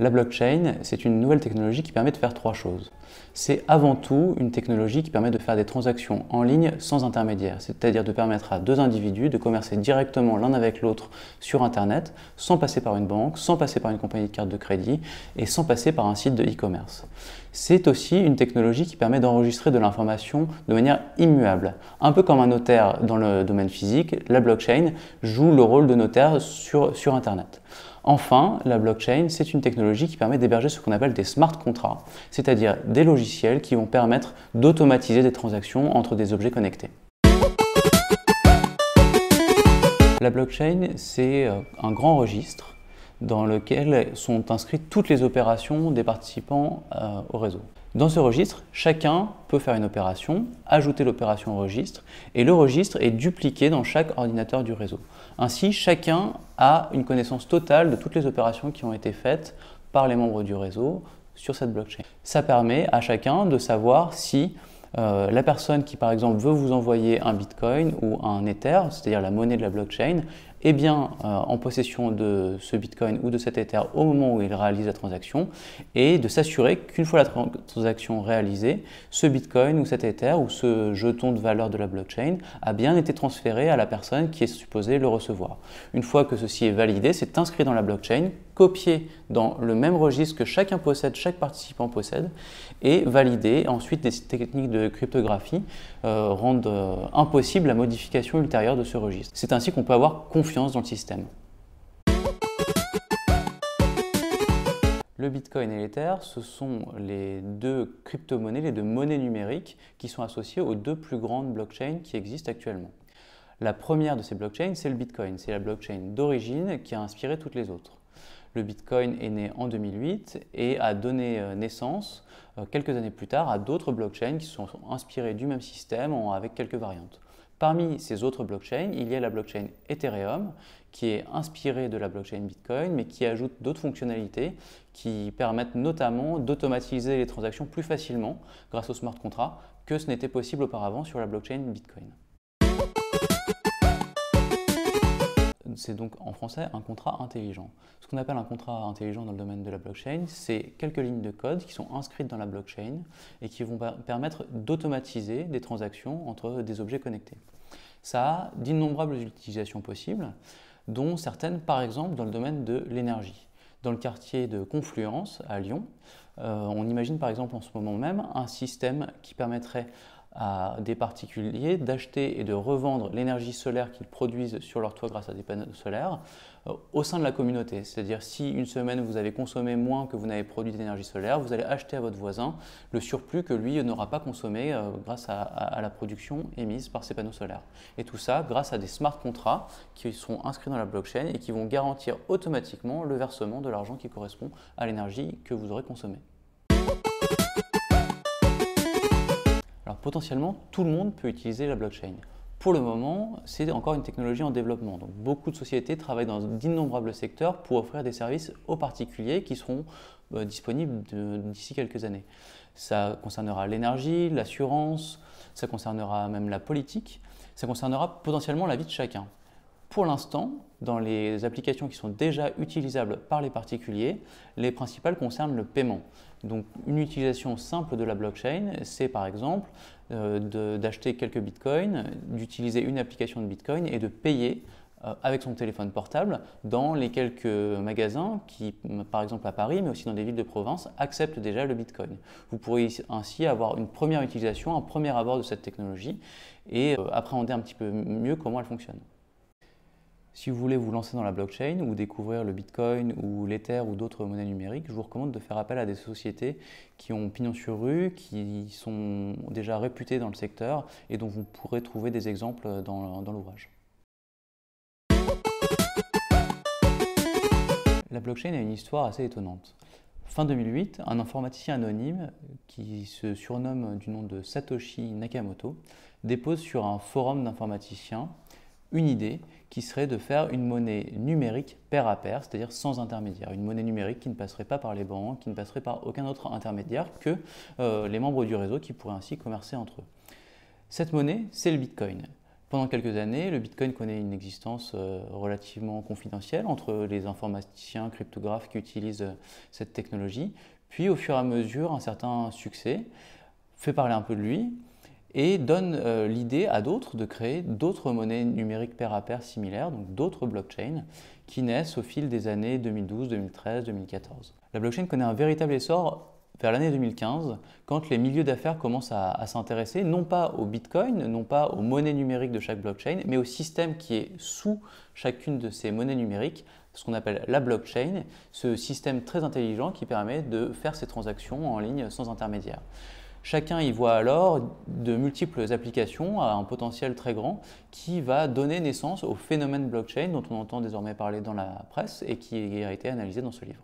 La blockchain, c'est une nouvelle technologie qui permet de faire trois choses. C'est avant tout une technologie qui permet de faire des transactions en ligne sans intermédiaire, c'est-à-dire de permettre à deux individus de commercer directement l'un avec l'autre sur Internet, sans passer par une banque, sans passer par une compagnie de carte de crédit et sans passer par un site de e-commerce. C'est aussi une technologie qui permet d'enregistrer de l'information de manière immuable. Un peu comme un notaire dans le domaine physique, la blockchain joue le rôle de notaire sur Internet. Enfin, la blockchain, c'est une technologie qui permet d'héberger ce qu'on appelle des smart contracts, c'est-à-dire des logiciels qui vont permettre d'automatiser des transactions entre des objets connectés. La blockchain, c'est un grand registre dans lequel sont inscrites toutes les opérations des participants au réseau. Dans ce registre, chacun peut faire une opération, ajouter l'opération au registre, et le registre est dupliqué dans chaque ordinateur du réseau. Ainsi, chacun a une connaissance totale de toutes les opérations qui ont été faites par les membres du réseau sur cette blockchain. Ça permet à chacun de savoir si la personne qui, par exemple, veut vous envoyer un Bitcoin ou un Ether, c'est-à-dire la monnaie de la blockchain, est bien en possession de ce Bitcoin ou de cet Ether au moment où il réalise la transaction et de s'assurer qu'une fois la transaction réalisée, ce Bitcoin ou cet Ether ou ce jeton de valeur de la blockchain a bien été transféré à la personne qui est supposée le recevoir. Une fois que ceci est validé, c'est inscrit dans la blockchain, copié dans le même registre que chacun possède, chaque participant possède, et validé. Ensuite, des techniques de cryptographie rendent impossible la modification ultérieure de ce registre. C'est ainsi qu'on peut avoir confiance dans le système. Le Bitcoin et l'Ether, ce sont les deux crypto-monnaies, les deux monnaies numériques qui sont associées aux deux plus grandes blockchains qui existent actuellement. La première de ces blockchains, c'est le Bitcoin. C'est la blockchain d'origine qui a inspiré toutes les autres. Le Bitcoin est né en 2008 et a donné naissance quelques années plus tard à d'autres blockchains qui sont inspirées du même système avec quelques variantes. Parmi ces autres blockchains, il y a la blockchain Ethereum qui est inspirée de la blockchain Bitcoin mais qui ajoute d'autres fonctionnalités qui permettent notamment d'automatiser les transactions plus facilement grâce au smart contract que ce n'était possible auparavant sur la blockchain Bitcoin. C'est donc en français un contrat intelligent. Ce qu'on appelle un contrat intelligent dans le domaine de la blockchain, c'est quelques lignes de code qui sont inscrites dans la blockchain et qui vont permettre d'automatiser des transactions entre des objets connectés. Ça a d'innombrables utilisations possibles, dont certaines par exemple dans le domaine de l'énergie. Dans le quartier de Confluence à Lyon, on imagine par exemple en ce moment même un système qui permettrait à des particuliers d'acheter et de revendre l'énergie solaire qu'ils produisent sur leur toit grâce à des panneaux solaires au sein de la communauté. C'est-à-dire si une semaine vous avez consommé moins que vous n'avez produit d'énergie solaire, vous allez acheter à votre voisin le surplus que lui n'aura pas consommé grâce à la production émise par ces panneaux solaires. Et tout ça grâce à des smart contracts qui sont inscrits dans la blockchain et qui vont garantir automatiquement le versement de l'argent qui correspond à l'énergie que vous aurez consommée. Alors potentiellement, tout le monde peut utiliser la blockchain. Pour le moment, c'est encore une technologie en développement. Donc, beaucoup de sociétés travaillent dans d'innombrables secteurs pour offrir des services aux particuliers qui seront disponibles d'ici quelques années. Ça concernera l'énergie, l'assurance, ça concernera même la politique, ça concernera potentiellement la vie de chacun. Pour l'instant, dans les applications qui sont déjà utilisables par les particuliers, les principales concernent le paiement. Donc, une utilisation simple de la blockchain, c'est par exemple d'acheter quelques bitcoins, d'utiliser une application de bitcoin et de payer avec son téléphone portable dans les quelques magasins qui, par exemple à Paris, mais aussi dans des villes de province, acceptent déjà le bitcoin. Vous pourrez ainsi avoir une première utilisation, un premier abord de cette technologie et appréhender un petit peu mieux comment elle fonctionne. Si vous voulez vous lancer dans la blockchain ou découvrir le Bitcoin ou l'Ether ou d'autres monnaies numériques, je vous recommande de faire appel à des sociétés qui ont pignon sur rue, qui sont déjà réputées dans le secteur et dont vous pourrez trouver des exemples dans l'ouvrage. La blockchain a une histoire assez étonnante. Fin 2008, un informaticien anonyme qui se surnomme du nom de Satoshi Nakamoto dépose sur un forum d'informaticiens une idée qui serait de faire une monnaie numérique pair à pair, c'est-à-dire sans intermédiaire. Une monnaie numérique qui ne passerait pas par les banques, qui ne passerait par aucun autre intermédiaire que les membres du réseau qui pourraient ainsi commercer entre eux. Cette monnaie, c'est le Bitcoin. Pendant quelques années, le Bitcoin connaît une existence relativement confidentielle entre les informaticiens, cryptographes qui utilisent cette technologie. Puis, au fur et à mesure, un certain succès fait parler un peu de lui et donne l'idée à d'autres de créer d'autres monnaies numériques pair à pair similaires, donc d'autres blockchains qui naissent au fil des années 2012, 2013, 2014. La blockchain connaît un véritable essor vers l'année 2015, quand les milieux d'affaires commencent à s'intéresser non pas au Bitcoin, non pas aux monnaies numériques de chaque blockchain, mais au système qui est sous chacune de ces monnaies numériques, ce qu'on appelle la blockchain, ce système très intelligent qui permet de faire ces transactions en ligne sans intermédiaire. Chacun y voit alors de multiples applications à un potentiel très grand qui va donner naissance au phénomène blockchain dont on entend désormais parler dans la presse et qui a été analysé dans ce livre.